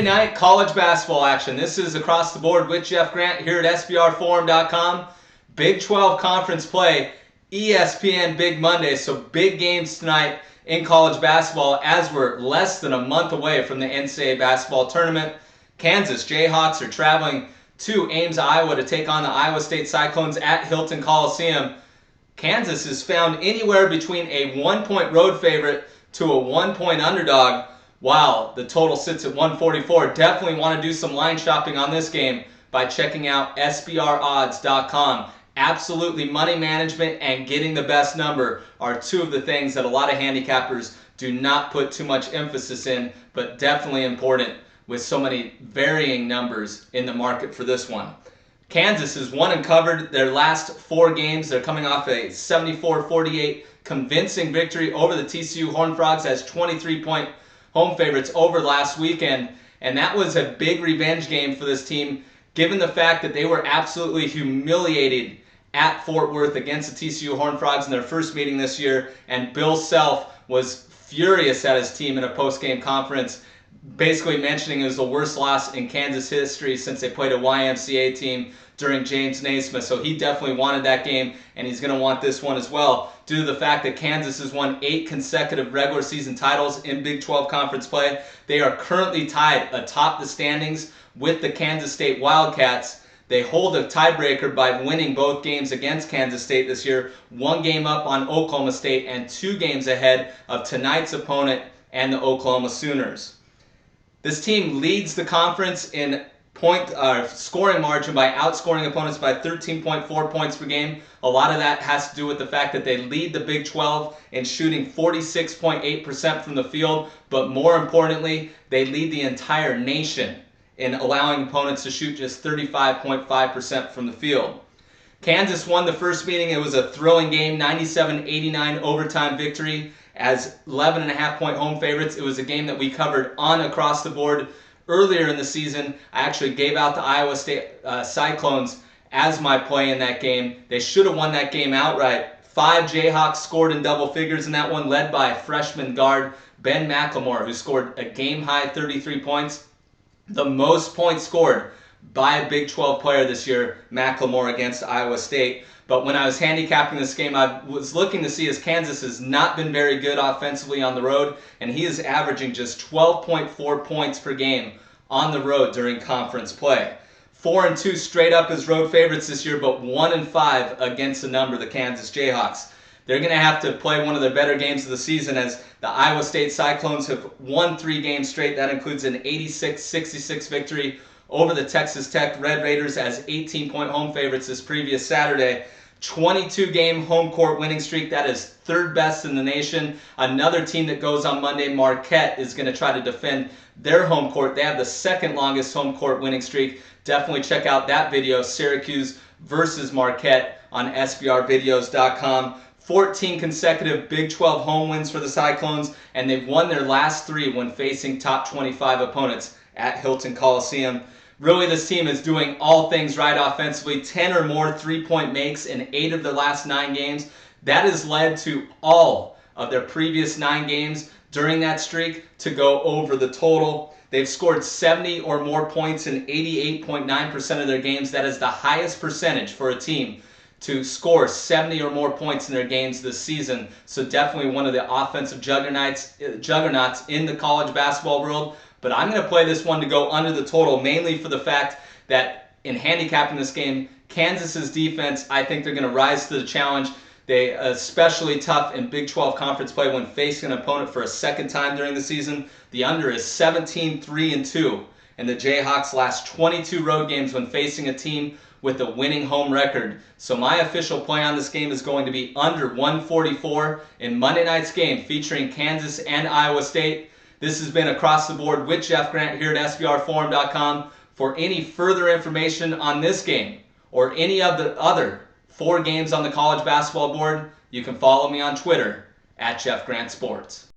Night college basketball action. This is Across the Board with Jeff Grant here at SBRforum.com. Big 12 conference play, ESPN Big Monday. So big games tonight in college basketball as we're less than a month away from the NCAA basketball tournament. Kansas Jayhawks are traveling to Ames, Iowa to take on the Iowa State Cyclones at Hilton Coliseum. Kansas is found anywhere between a 1-point road favorite to a 1-point underdog. Wow, the total sits at 144. Definitely want to do some line shopping on this game by checking out SBRodds.com. Absolutely, money management and getting the best number are two of the things that a lot of handicappers do not put too much emphasis in, but definitely important with so many varying numbers in the market for this one. Kansas has won and covered their last 4 games. They're coming off a 74-48 convincing victory over the TCU Horned Frogs as 23-point home favorites over last weekend, and that was a big revenge game for this team given the fact that they were absolutely humiliated at Fort Worth against the TCU Horned Frogs in their first meeting this year, and Bill Self was furious at his team in a post-game conference, basically mentioning it was the worst loss in Kansas history since they played a YMCA team during James Naismith. So he definitely wanted that game, and he's going to want this one as well, due to the fact that Kansas has won 8 consecutive regular season titles in Big 12 conference play. They are currently tied atop the standings with the Kansas State Wildcats. They hold a tiebreaker by winning both games against Kansas State this year, 1 game up on Oklahoma State and 2 games ahead of tonight's opponent and the Oklahoma Sooners. This team leads the conference in scoring margin by outscoring opponents by 13.4 points per game. A lot of that has to do with the fact that they lead the Big 12 in shooting 46.8% from the field, but more importantly, they lead the entire nation in allowing opponents to shoot just 35.5% from the field. Kansas won the first meeting. It was a thrilling game, 97-89 overtime victory as 11.5-point home favorites. It was a game that we covered on Across the Board earlier in the season. I actually gave out the Iowa State Cyclones as my play in that game. They should have won that game outright. 5 Jayhawks scored in double figures in that one, led by freshman guard Ben McLemore, who scored a game-high 33 points. The most points scored by a Big 12 player this year, McLemore against Iowa State. But when I was handicapping this game, I was looking to see as Kansas has not been very good offensively on the road, and he is averaging just 12.4 points per game on the road during conference play. 4-2 straight up as road favorites this year, but 1-5 against the number, the Kansas Jayhawks. They're going to have to play one of their better games of the season as the Iowa State Cyclones have won 3 games straight. That includes an 86-66 victory over the Texas Tech Red Raiders as 18-point home favorites this previous Saturday. 22-game home court winning streak. That is 3rd best in the nation. Another team that goes on Monday, Marquette, is going to try to defend their home court. They have the 2nd longest home court winning streak. Definitely check out that video, Syracuse versus Marquette, on SBRvideos.com. 14 consecutive Big 12 home wins for the Cyclones, and they've won their last 3 when facing top 25 opponents at Hilton Coliseum. Really, this team is doing all things right offensively. 10 or more 3-point makes in 8 of their last 9 games. That has led to all of their previous 9 games during that streak to go over the total. They've scored 70 or more points in 88.9% of their games. That is the highest percentage for a team to score 70 or more points in their games this season. So definitely one of the offensive juggernauts in the college basketball world. But I'm going to play this one to go under the total, mainly for the fact that in handicapping this game, Kansas's defense, I think they're going to rise to the challenge. They especially tough in Big 12 conference play when facing an opponent for a 2nd time during the season. The under is 17-3-2 in the Jayhawks' last 22 road games when facing a team with a winning home record. So my official play on this game is going to be under 144 in Monday night's game featuring Kansas and Iowa State. This has been Across the Board with Jeff Grant here at SBRforum.com. For any further information on this game or any of the other 4 games on the college basketball board, you can follow me on Twitter at Jeff Grant Sports.